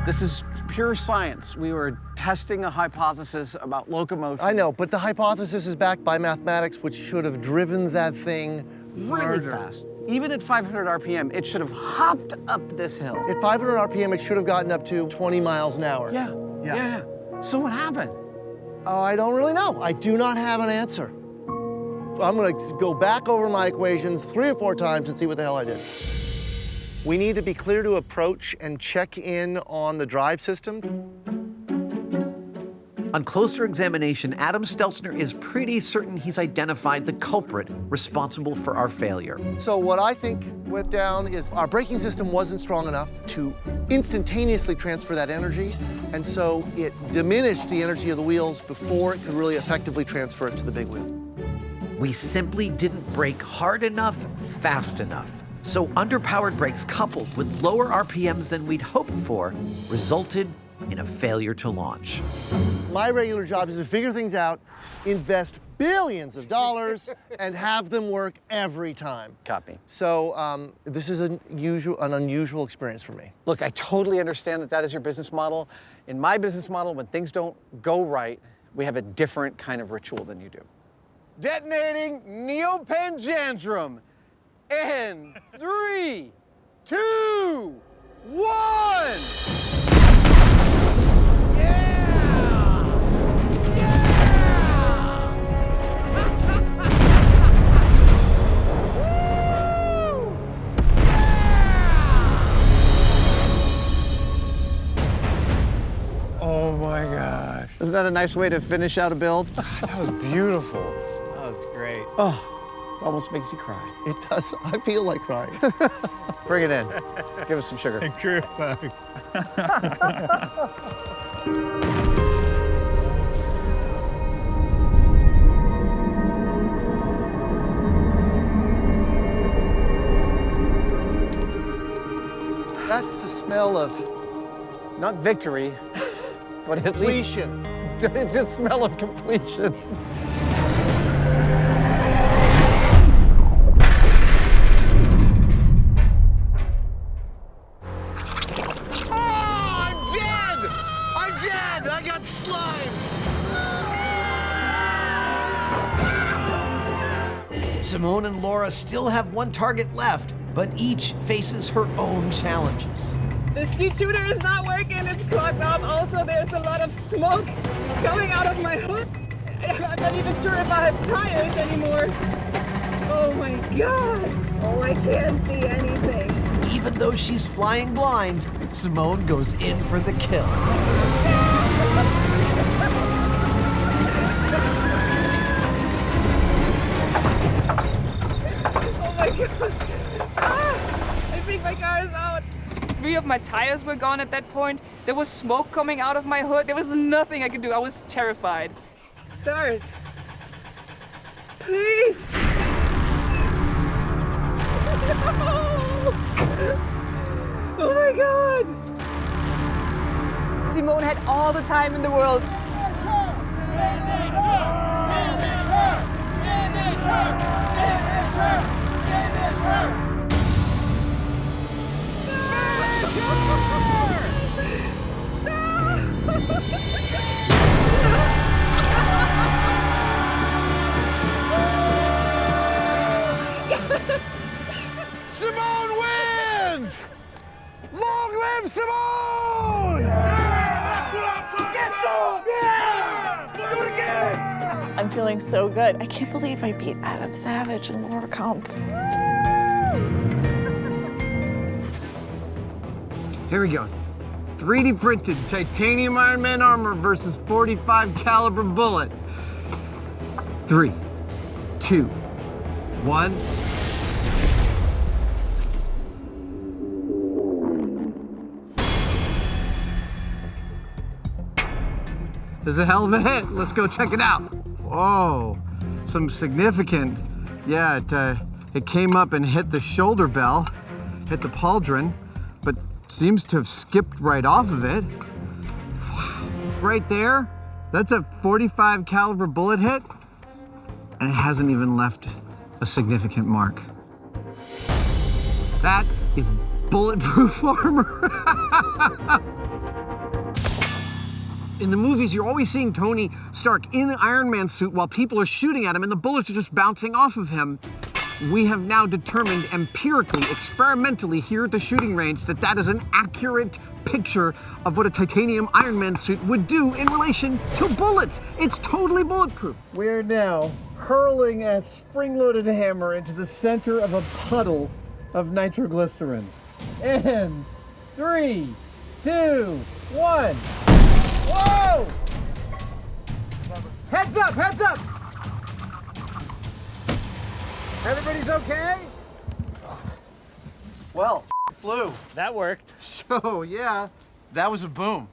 This is pure science. We were testing a hypothesis about locomotion. I know, but the hypothesis is backed by mathematics, which should have driven that thing Really harder. fast. Even at 500 RPM, it should have hopped up this hill. At 500 RPM, it should have gotten up to 20 miles an hour. Yeah. So what happened? Oh, I don't really know. I do not have an answer. I'm gonna go back over my equations 3 or 4 times and see what the hell I did. We need to be clear to approach and check in on the drive system. On closer examination, Adam Stelzner is pretty certain he's identified the culprit responsible for our failure. So what I think went down is our braking system wasn't strong enough to instantaneously transfer that energy, and so it diminished the energy of the wheels before it could really effectively transfer it to the big wheel. We simply didn't brake hard enough, fast enough. So underpowered brakes coupled with lower RPMs than we'd hoped for resulted in a failure to launch. My regular job is to figure things out, invest billions of dollars, and have them work every time. Copy. So this is an unusual experience for me. Look, I totally understand that that is your business model. In my business model, when things don't go right, we have a different kind of ritual than you do. Detonating Neopanjandrum in 3, 2, 1! Oh my gosh. Isn't that a nice way to finish out a build? That was beautiful. That was great. Oh, almost makes you cry. It does. I feel like crying. Bring it in. Give us some sugar. Group hug. That's the smell of Not victory, but at least completion. it's the smell of completion. I got slimed. Simone and Laura still have one target left, but each faces her own challenges. The speed shooter is not working, it's clogged up. Also, there's a lot of smoke coming out of my hood. I'm not even sure if I have tires anymore. Oh my God. Oh, I can't see anything. Even though she's flying blind, Simone goes in for the kill. Oh my God. I think my car is out. 3 of my tires were gone at that point. There was smoke coming out of my hood. There was nothing I could do. I was terrified. Start. Please. Oh my God. Simone had all the time in the world. Simone wins! Long live Simone! That's what I'm talking about! Yeah! Do it again! I'm feeling so good. I can't believe I beat Adam Savage and Laura Kampf. Here we go. 3D printed titanium Iron Man armor versus 45 caliber bullet. 3, 2, 1. This is a hell of a hit. Let's go check it out. Whoa, some significant. Yeah, it came up and hit the shoulder bell, hit the pauldron, but seems to have skipped right off of it. Right there, that's a 45 caliber bullet hit, and it hasn't even left a significant mark. That is bulletproof armor. In the movies, you're always seeing Tony Stark in the Iron Man suit while people are shooting at him and the bullets are just bouncing off of him. We have now determined empirically, experimentally here at the shooting range that that is an accurate picture of what a titanium Iron Man suit would do in relation to bullets. It's totally bulletproof. We're now hurling a spring-loaded hammer into the center of a puddle of nitroglycerin. And 3, 2, 1. Whoa! Heads up, heads up! Everybody's okay? Well, flew. That worked. So, yeah, that was a boom.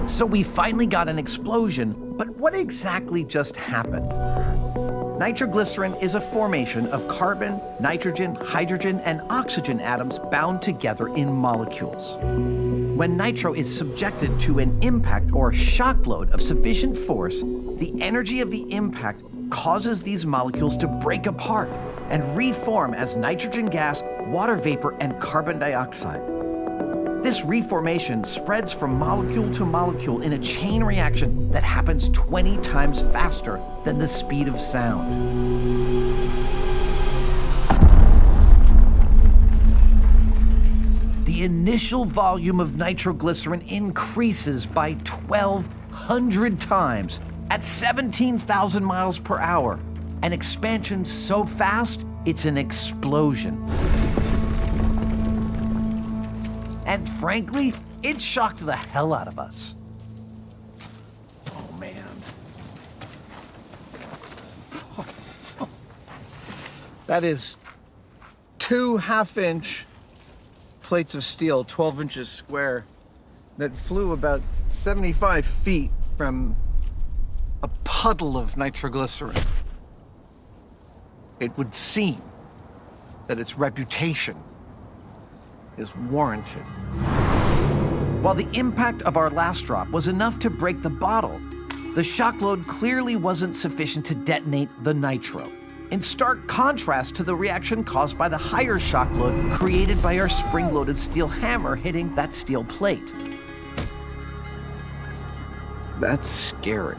So we finally got an explosion, but what exactly just happened? Nitroglycerin is a formation of carbon, nitrogen, hydrogen, and oxygen atoms bound together in molecules. When nitro is subjected to an impact or shock load of sufficient force, the energy of the impact causes these molecules to break apart and reform as nitrogen gas, water vapor, and carbon dioxide. This reformation spreads from molecule to molecule in a chain reaction that happens 20 times faster than the speed of sound. The initial volume of nitroglycerin increases by 1,200 times at 17,000 miles per hour. An expansion so fast, it's an explosion. And frankly, it shocked the hell out of us. Oh, man. That is 2 half-inch plates of steel, 12 inches square, that flew about 75 feet from a puddle of nitroglycerin. It would seem that its reputation is warranted. While the impact of our last drop was enough to break the bottle, the shock load clearly wasn't sufficient to detonate the nitro, in stark contrast to the reaction caused by the higher shock load created by our spring-loaded steel hammer hitting that steel plate. That's scary.